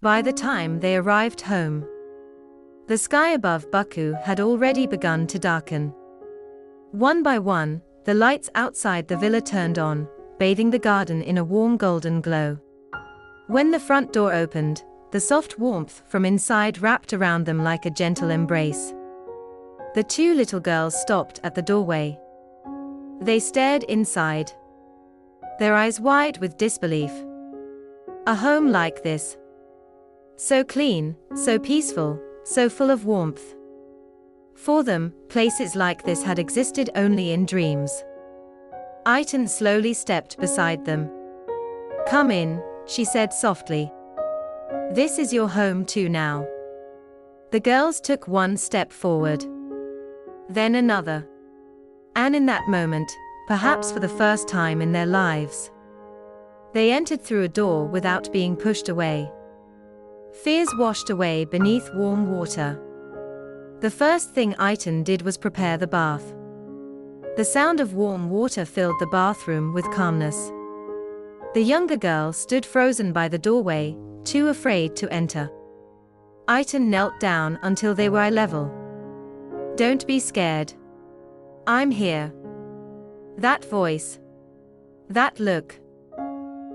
By the time they arrived home, the sky above Baku had already begun to darken. One by one, the lights outside the villa turned on, bathing the garden in a warm golden glow. When the front door opened, the soft warmth from inside wrapped around them like a gentle embrace. The two little girls stopped at the doorway. They stared inside, their eyes wide with disbelief. A home like this. So clean, so peaceful, so full of warmth. For them, places like this had existed only in dreams. Aitan slowly stepped beside them. "Come in," she said softly. "This is your home too now." The girls took one step forward, then another. And in that moment, perhaps for the first time in their lives, they entered through a door without being pushed away. Fears washed away beneath warm water. The first thing Aitan did was prepare the bath. The sound of warm water filled the bathroom with calmness. The younger girl stood frozen by the doorway, too afraid to enter. Aitan knelt down until they were eye level. "Don't be scared. I'm here." That voice, that look,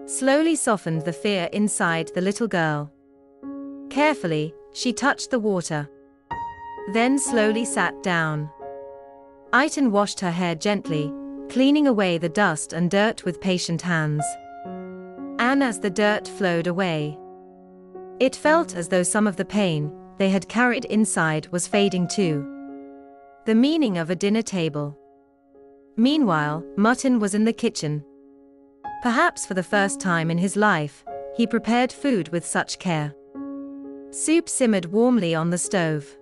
slowly softened the fear inside the little girl. Carefully, she touched the water, then slowly sat down. Aitan washed her hair gently, cleaning away the dust and dirt with patient hands. And as the dirt flowed away, it felt as though some of the pain they had carried inside was fading too. The meaning of a dinner table. Meanwhile, Mutton was in the kitchen. Perhaps for the first time in his life, he prepared food with such care. Soup simmered warmly on the stove.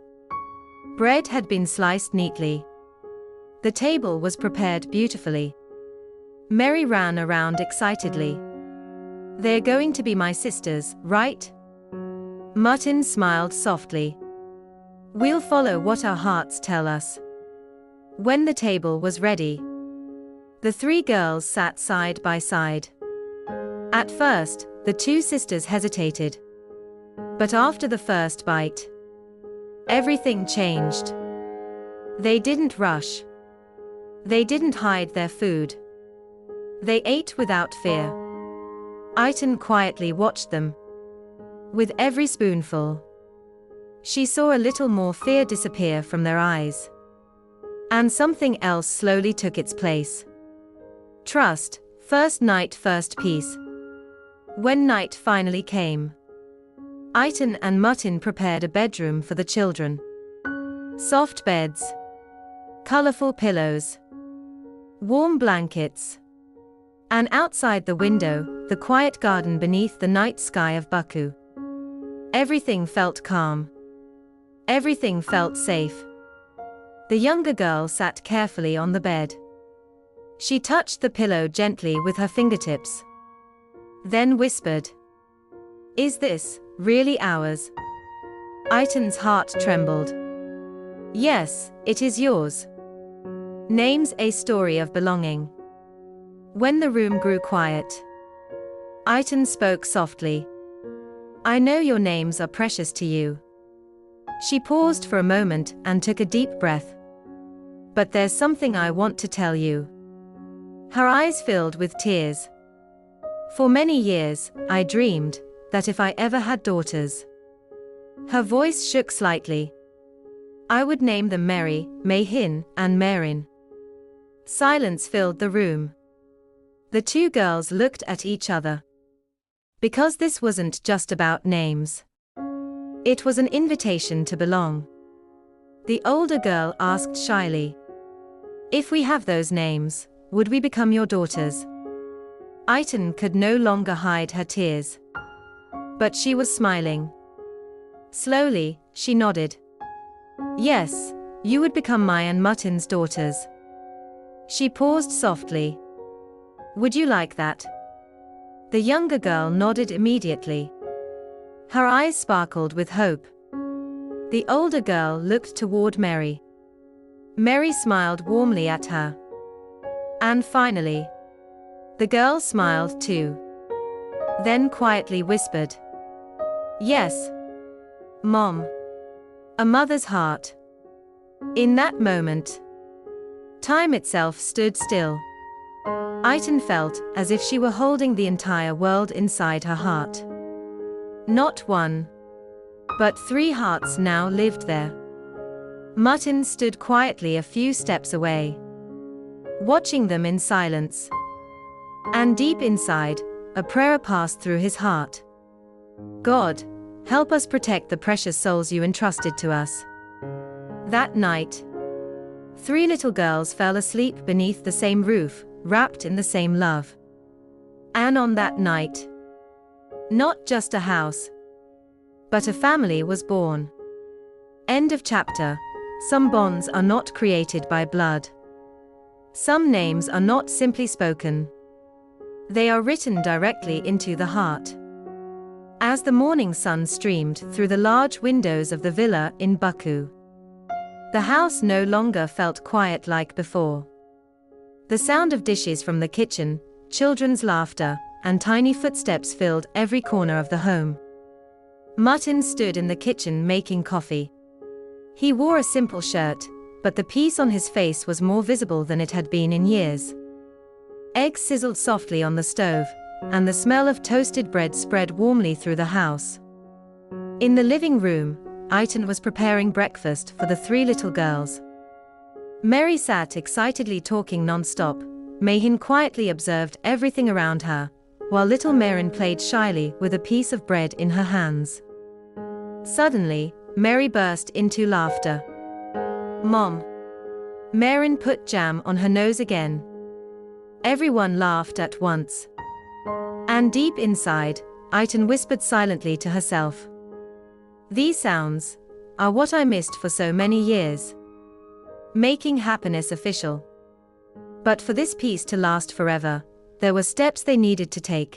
Bread had been sliced neatly. The table was prepared beautifully. Mary ran around excitedly. "They're going to be my sisters, right?" Mutton smiled softly. "We'll follow what our hearts tell us." When the table was ready, the three girls sat side by side. At first, the two sisters hesitated. But after the first bite, everything changed. They didn't rush. They didn't hide their food. They ate without fear. Aitan quietly watched them. With every spoonful, she saw a little more fear disappear from their eyes. And something else slowly took its place. Trust, first night, first peace. When night finally came, Aitan and Mutton prepared a bedroom for the children. Soft beds, colorful pillows, warm blankets. And outside the window, the quiet garden beneath the night sky of Baku. Everything felt calm. Everything felt safe. The younger girl sat carefully on the bed. She touched the pillow gently with her fingertips, then whispered, "Is this really ours?" Aitan's heart trembled. "Yes, it is yours." Names a story of belonging. When the room grew quiet, Aitan spoke softly. "I know your names are precious to you." She paused for a moment and took a deep breath. "But there's something I want to tell you." Her eyes filled with tears. "For many years, I dreamed that if I ever had daughters." Her voice shook slightly. "I would name them Mary, Mayhin, and Marin." Silence filled the room. The two girls looked at each other. Because this wasn't just about names. It was an invitation to belong. The older girl asked shyly, "If we have those names, would we become your daughters?" Aitan could no longer hide her tears. But she was smiling. Slowly, she nodded. "Yes, you would become my and Mutton's daughters." She paused softly. "Would you like that?" The younger girl nodded immediately. Her eyes sparkled with hope. The older girl looked toward Mary. Mary smiled warmly at her. And finally, the girl smiled too. Then quietly whispered, Yes, Mom. A mother's heart. In that moment, time itself stood still. Aitan felt as if she were holding the entire world inside her heart. Not one, but 3 hearts now lived there. Martin stood quietly a few steps away, watching them in silence. And deep inside, a prayer passed through his heart. God, help us protect the precious souls you entrusted to us. That night, 3 little girls fell asleep beneath the same roof, wrapped in the same love. And on that night, not just a house, but a family was born. End of chapter. Some bonds are not created by blood. Some names are not simply spoken. They are written directly into the heart. As the morning sun streamed through the large windows of the villa in Baku, the house no longer felt quiet like before. The sound of dishes from the kitchen, children's laughter, and tiny footsteps filled every corner of the home. Martin stood in the kitchen making coffee. He wore a simple shirt, but the peace on his face was more visible than it had been in years. Eggs sizzled softly on the stove, and the smell of toasted bread spread warmly through the house. In the living room, Aitan was preparing breakfast for the 3 little girls. Mary sat excitedly talking non-stop. Mayhin quietly observed everything around her, while little Marin played shyly with a piece of bread in her hands. Suddenly, Mary burst into laughter. Mom. Marin put jam on her nose again. Everyone laughed at once. And deep inside, Aitan whispered silently to herself. These sounds are what I missed for so many years. Making happiness official. But for this peace to last forever, there were steps they needed to take.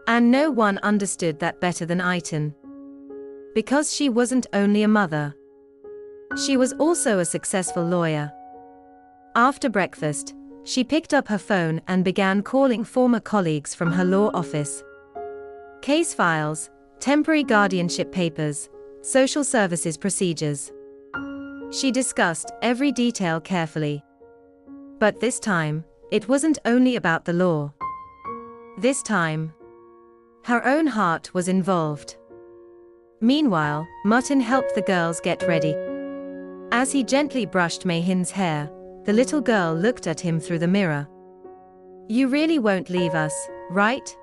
And no one understood that better than Aitan. Because she wasn't only a mother. She was also a successful lawyer. After breakfast, she picked up her phone and began calling former colleagues from her law office. Case files, temporary guardianship papers, social services procedures. She discussed every detail carefully. But this time, it wasn't only about the law. This time, her own heart was involved. Meanwhile, Martin helped the girls get ready. As he gently brushed Mayhin's hair, the little girl looked at him through the mirror. You really won't leave us, right?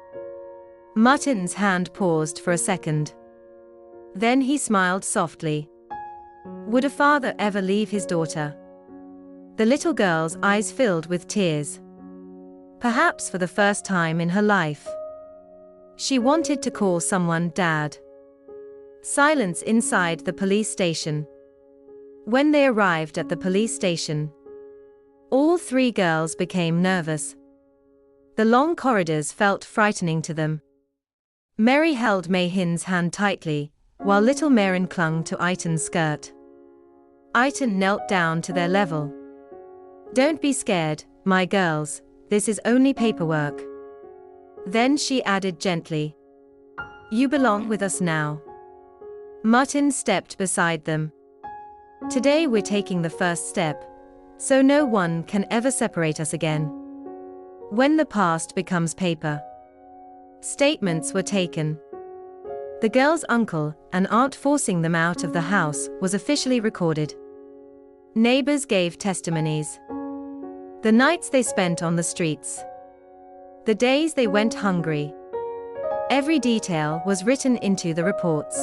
Martin's hand paused for a second. Then he smiled softly. Would a father ever leave his daughter? The little girl's eyes filled with tears. Perhaps for the first time in her life. She wanted to call someone Dad. Silence inside the police station. When they arrived at the police station, all 3 girls became nervous. The long corridors felt frightening to them. Mary held Mayhin's hand tightly, while little Marin clung to Aitan's skirt. Aitan knelt down to their level. Don't be scared, my girls, this is only paperwork. Then she added gently. You belong with us now. Martin stepped beside them. Today we're taking the first step, so no one can ever separate us again. When the past becomes paper. Statements were taken. The girls' uncle and aunt forcing them out of the house was officially recorded. Neighbors gave testimonies. The nights they spent on the streets. The days they went hungry. Every detail was written into the reports.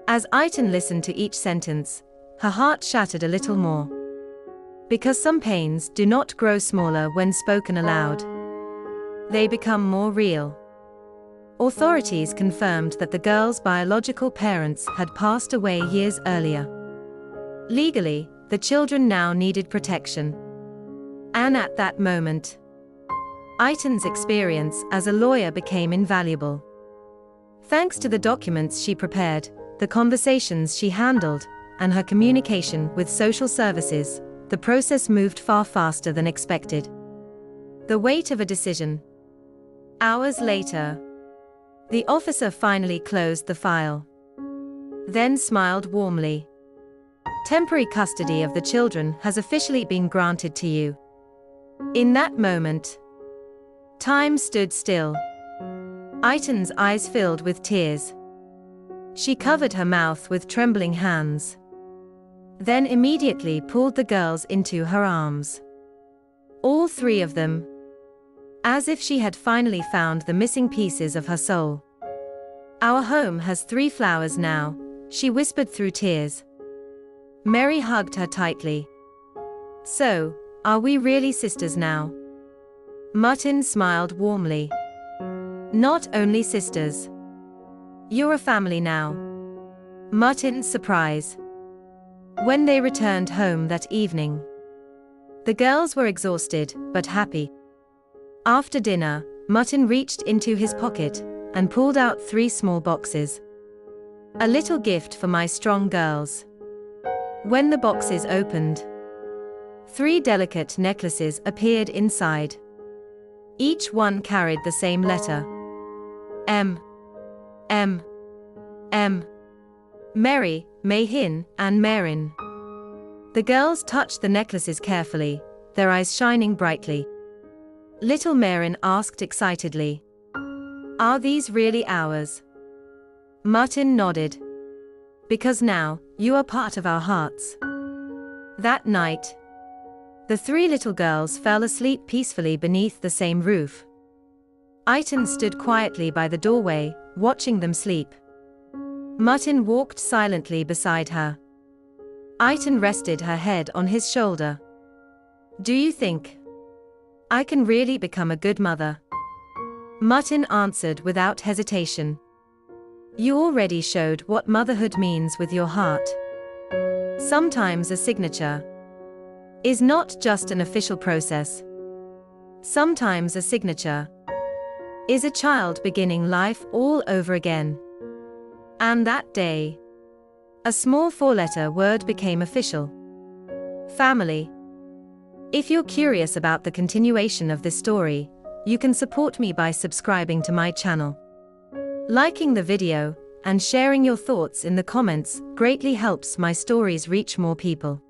As Aitan listened to each sentence, her heart shattered a little more. Because some pains do not grow smaller when spoken aloud. They become more real. Authorities confirmed that the girls' biological parents had passed away years earlier. Legally, the children now needed protection. And at that moment, Aitan's experience as a lawyer became invaluable. Thanks to the documents she prepared, the conversations she handled, and her communication with social services, the process moved far faster than expected. The weight of a decision. Hours later, The officer finally closed the file. Then smiled warmly. Temporary custody of the children has officially been granted to you. In that moment, time stood still. Aitan's eyes filled with tears. She covered her mouth with trembling hands. Then immediately pulled the girls into her arms. All three of them. As if she had finally found the missing pieces of her soul. Our home has 3 flowers now, she whispered through tears. Mary hugged her tightly. So, are we really sisters now? Martin smiled warmly. Not only sisters. You're a family now. Martin's surprise. When they returned home that evening, the girls were exhausted, but happy. After dinner, Martin reached into his pocket and pulled out 3 small boxes. A little gift for my strong girls. When the boxes opened, 3 delicate necklaces appeared inside. Each one carried the same letter. M. M. M. Mary, Mayhin, and Marin. The girls touched the necklaces carefully, their eyes shining brightly. Little Marin asked excitedly, "Are these really ours?" Martin nodded. "Because now, you are part of our hearts." That night, the 3 little girls fell asleep peacefully beneath the same roof. Aitan stood quietly by the doorway, watching them sleep. Martin walked silently beside her. Aitan rested her head on his shoulder. "Do you think I can really become a good mother?" Martin answered without hesitation. "You already showed what motherhood means with your heart. Sometimes a signature is not just an official process. Sometimes a signature is a child beginning life all over again." And that day, a small 4-letter word became official. Family. If you're curious about the continuation of this story, you can support me by subscribing to my channel. Liking the video and sharing your thoughts in the comments greatly helps my stories reach more people.